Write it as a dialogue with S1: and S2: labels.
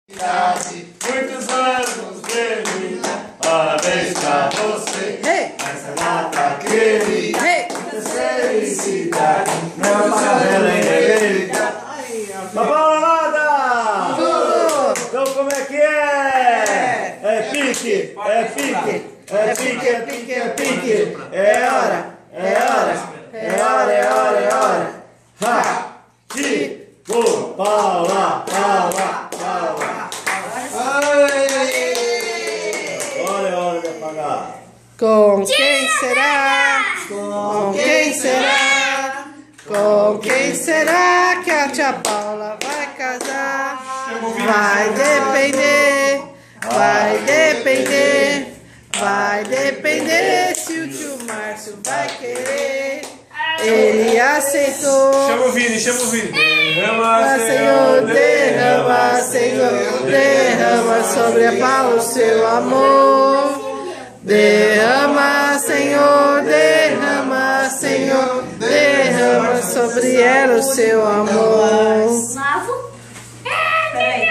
S1: Muitos anos de vida, parabéns pra você. Nessa data querida, muita felicidade. Não para ela Papaulada! Então como é que é? É pique, é pique, é pique, é pique, é pique. É hora, é hora, é hora, é hora, é hora. Ha! Chico! Paula, Paula, Paula. Olha a hora de apagar.
S2: Com quem será? Com quem será? Com quem será que a tia Paula vai casar? Vai depender, vai depender, vai depender se o tio Márcio vai querer. Ele aceitou.
S1: Chama o Vini, chama o Vini.
S2: Derrama, Senhor, derrama, Senhor, derrama sobre a Paula o seu amor. Derrama, Senhor, derrama, Senhor, derrama sobre ela o seu amor.
S3: Peraí.